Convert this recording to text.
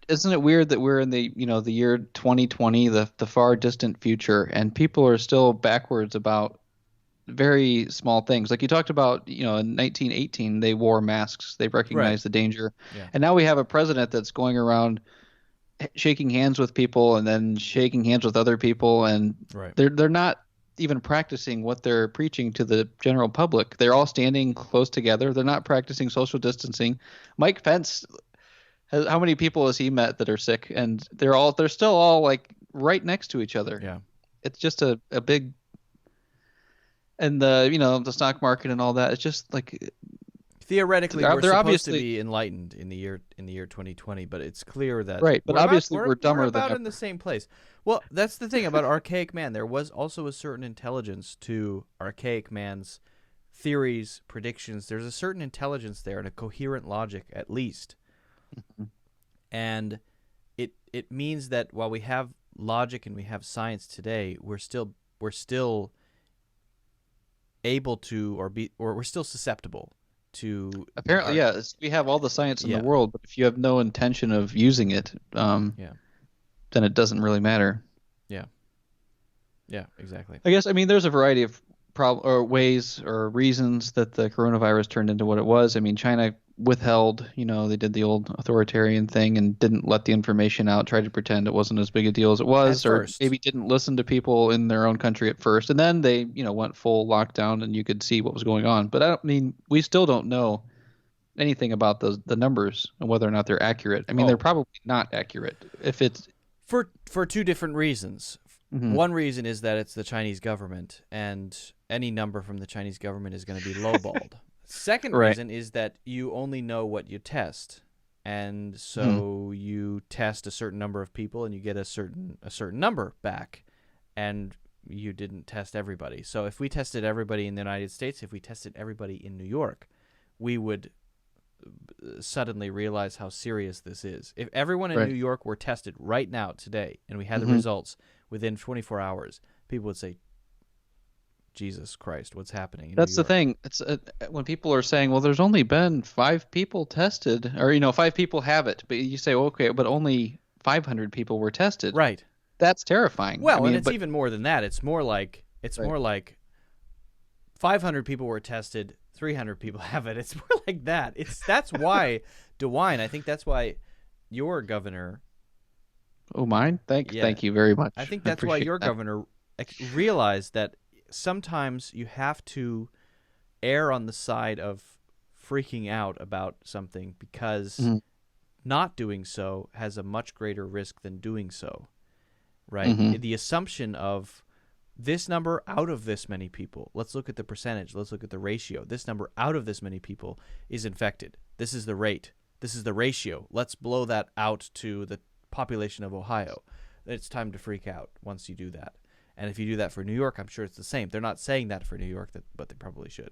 isn't it weird that we're in the year 2020, the far distant future, and people are still backwards about very small things. Like you talked about, in 1918, they wore masks. They Right. recognized the danger. Yeah. And now we have a president that's going around shaking hands with people and then shaking hands with other people, and Right. they're not even practicing what they're preaching to the general public. They're all standing close together. They're not practicing social distancing. Mike Pence, how many people has he met that are sick? And they're still all like right next to each other. Yeah. It's just a big, and the stock market and all that. It's just like Theoretically, we're they're supposed to obviously be enlightened in the year 2020, but it's clear that right, but obviously we're we're dumber than about in the ever. same place. Well, that's the thing about archaic man. There was also a certain intelligence to archaic man's theories, predictions. There's a certain intelligence there and a coherent logic, at least. And it means that while we have logic and we have science today, we're still able to or we're still susceptible to Apparently, our yeah, we have all the science in the yeah world, but if you have no intention of using it, yeah then it doesn't really matter. yeah yeah exactly. I guess, I mean, there's a variety of or ways or reasons that the coronavirus turned into what it was. I mean, China withheld, they did the old authoritarian thing and didn't let the information out, tried to pretend it wasn't as big a deal as it At was, or first, maybe didn't listen to people in their own country at first. And then they, went full lockdown and you could see what was going on. But I don't mean, we still don't know anything about the numbers and whether or not they're accurate. I mean, they're oh, probably not accurate. If it's for two different reasons. mhm, One reason is that it's the Chinese government, and any number from the Chinese government is going to be lowballed. Second right. reason is that you only know what you test, and Mhm. so you test a certain number of people, and you get a certain number back, and you didn't test everybody. So if we tested everybody in the United States, if we tested everybody in New York, we would suddenly realize how serious this is. If everyone in New Right. York were tested right now, today, and we had the Hmm. results within 24 hours, people would say, Jesus Christ, what's happening in New That's the York? thing. It's when people are saying, "Well, there's only been 5 people tested," or 5 people have it, but you say, "Okay, but only 500 people were tested." Right. That's terrifying. I Well, and mean, it's but even more than that. It's right. more like 500 people were tested, 300 people have it. It's more like that. That's why DeWine, I think that's why your governor, Oh, mine. yeah, Thank you very I much. think I that's why appreciate your that. governor realized that sometimes you have to err on the side of freaking out about something because Hmm. not doing so has a much greater risk than doing so, right? Hmm. The assumption of this number out of this many people, let's look at the percentage, let's look at the ratio. This number out of this many people is infected. This is the rate. This is the ratio. Let's blow that out to the population of Ohio. It's time to freak out once you do that. And if you do that for New York, I'm sure it's the same. They're not saying that for New York, but they probably should.